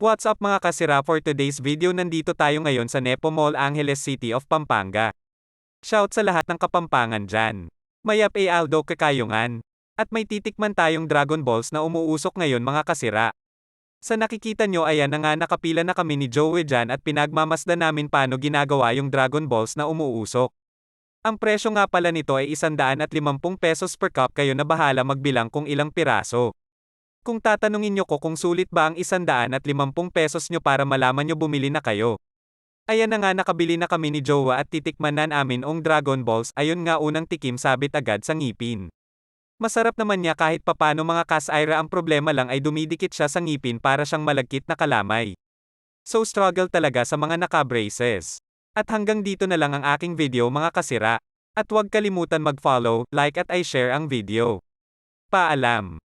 What's up mga kasira, for today's video nandito tayo ngayon sa Nepo Mall, Angeles City of Pampanga. Shout sa lahat ng Kapampangan dyan. May Aldo kakayungan. At may titikman tayong Dragon Balls na umuusok ngayon mga kasira. Sa nakikita nyo, ayan na nga, nakapila na kami ni Joey dyan at pinagmamasdan namin paano ginagawa yung Dragon Balls na umuusok. Ang presyo nga pala nito ay 150 pesos per cup, kayo na bahala magbilang kung ilang piraso. Kung tatanungin nyo ko kung sulit ba ang 150 pesos nyo para malaman nyo, bumili na kayo. Ayan na nga, nakabili na kami ni Jowa at titikman na namin ang Dragon Balls. Ayun nga, unang tikim, sabit agad sa ngipin. Masarap naman niya kahit papano mga kasira, ang problema lang ay dumidikit siya sa ngipin para siyang malagkit na kalamay. So struggle talaga sa mga naka-braces. At hanggang dito na lang ang aking video mga kasira. At huwag kalimutan mag-follow, like at i-share ang video. Paalam.